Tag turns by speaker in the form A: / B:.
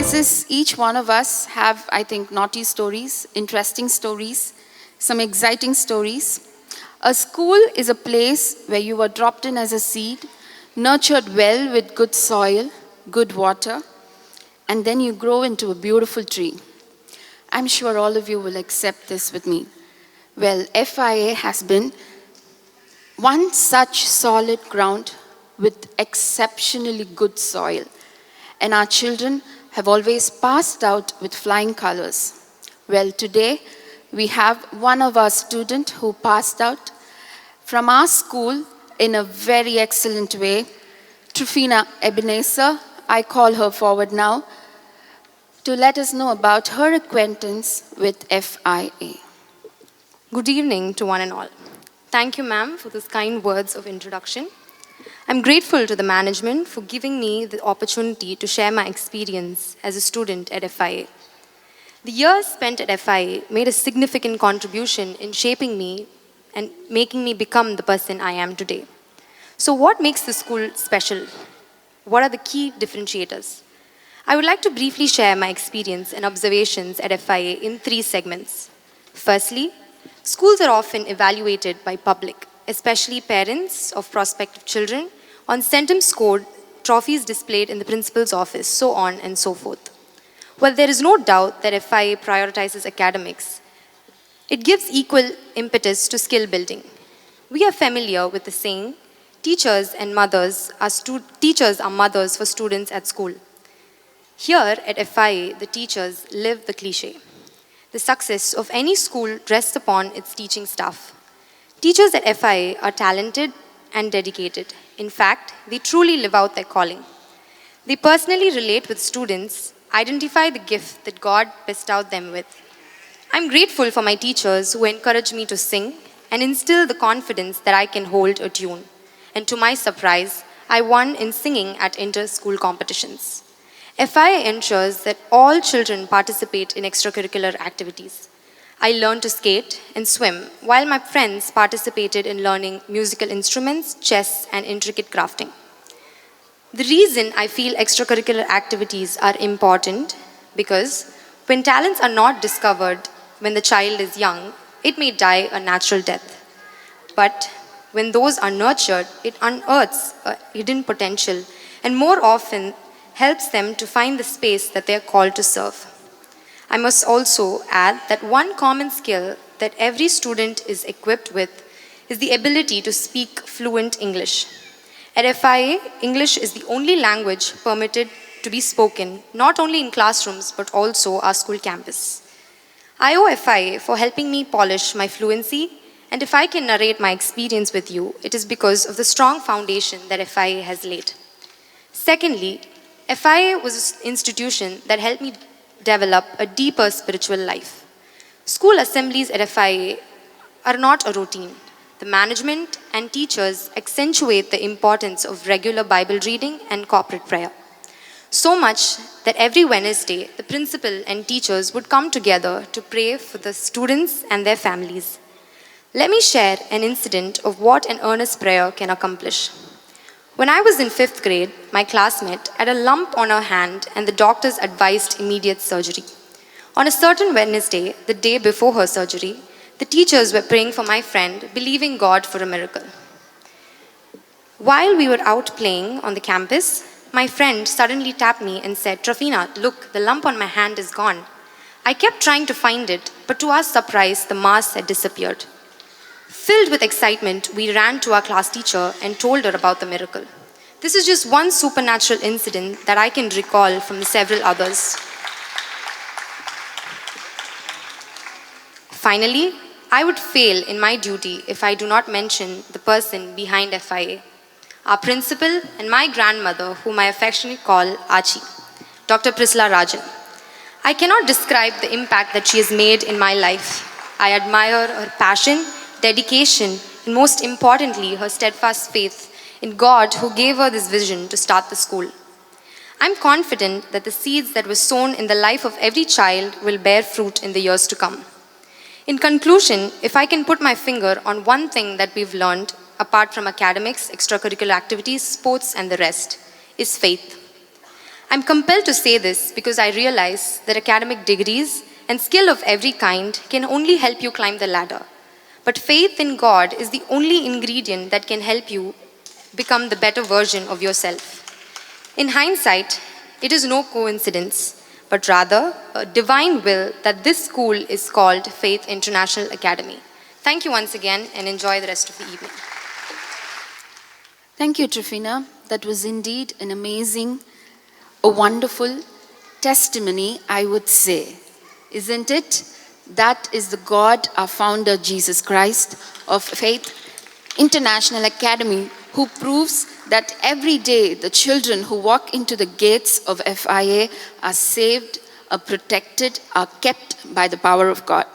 A: Princess, each one of us have, I think, naughty stories, interesting stories, some exciting stories. A school is a place where you were dropped in as a seed, nurtured well with good soil, good water, and then you grow into a beautiful tree. I'm sure all of you will accept this with me. Well, FIA has been one such solid ground with exceptionally good soil, and our children have always passed out with flying colors. Well, today we have one of our students who passed out from our school in a very excellent way. TRYPHENA Ebenezer, I call her forward now to let us know about her acquaintance with FIA.
B: Good evening to one and all. Thank you, ma'am, for those kind words of introduction. I'm grateful to the management for giving me the opportunity to share my experience as a student at FIA. The years spent at FIA made a significant contribution in shaping me and making me become the person I am today. So what makes the school special? What are the key differentiators? I would like to briefly share my experience and observations at FIA in 3 segments. Firstly, schools are often evaluated by public, especially parents of prospective children, on centum scored, trophies displayed in the principal's office, so on and so forth. While there is no doubt that FIA prioritizes academics, it gives equal impetus to skill building. We are familiar with the saying, teachers are mothers for students at school. Here at FIA, the teachers live the cliche. The success of any school rests upon its teaching staff. Teachers at FIA are talented and dedicated. In fact, they truly live out their calling. They personally relate with students, identify the gift that God bestowed them with. I'm grateful for my teachers who encourage me to sing and instill the confidence that I can hold a tune. And to my surprise, I won in singing at inter-school competitions. FIA ensures that all children participate in extracurricular activities. I learned to skate and swim, while my friends participated in learning musical instruments, chess, and intricate crafting. The reason I feel extracurricular activities are important because when talents are not discovered when the child is young, it may die a natural death. But when those are nurtured, it unearths a hidden potential and more often helps them to find the space that they are called to serve. I must also add that one common skill that every student is equipped with is the ability to speak fluent English. At FIA, English is the only language permitted to be spoken not only in classrooms but also our school campus. I owe FIA for helping me polish my fluency, and if I can narrate my experience with you, it is because of the strong foundation that FIA has laid. Secondly, FIA was an institution that helped me develop a deeper spiritual life. School assemblies at FIA are not a routine. The management and teachers accentuate the importance of regular Bible reading and corporate prayer. So much that every Wednesday, the principal and teachers would come together to pray for the students and their families. Let me share an incident of what an earnest prayer can accomplish. When I was in 5th grade, my classmate had a lump on her hand and the doctors advised immediate surgery. On a certain Wednesday, the day before her surgery, the teachers were praying for my friend, believing God for a miracle. While we were out playing on the campus, my friend suddenly tapped me and said, "TRYPHENA, look, the lump on my hand is gone." I kept trying to find it, but to our surprise, the mass had disappeared. Filled with excitement, we ran to our class teacher and told her about the miracle. This is just one supernatural incident that I can recall from the several others. Finally, I would fail in my duty if I do not mention the person behind FIA, our principal and my grandmother, whom I affectionately call Achi, Dr. Prisla Rajan. I cannot describe the impact that she has made in my life. I admire her passion, dedication, and most importantly, her steadfast faith in God who gave her this vision to start the school. I'm confident that the seeds that were sown in the life of every child will bear fruit in the years to come. In conclusion, if I can put my finger on one thing that we've learned, apart from academics, extracurricular activities, sports, and the rest, is faith. I'm compelled to say this because I realize that academic degrees and skill of every kind can only help you climb the ladder. But faith in God is the only ingredient that can help you become the better version of yourself. In hindsight, it is no coincidence, but rather a divine will that this school is called Faith International Academy. Thank you once again and enjoy the rest of the evening.
A: Thank you, TRYPHENA. That was indeed an amazing, a wonderful testimony, I would say. Isn't it? That is the God, our founder, Jesus Christ, of Faith International Academy, who proves that every day the children who walk into the gates of FIA are saved, are protected, are kept by the power of God.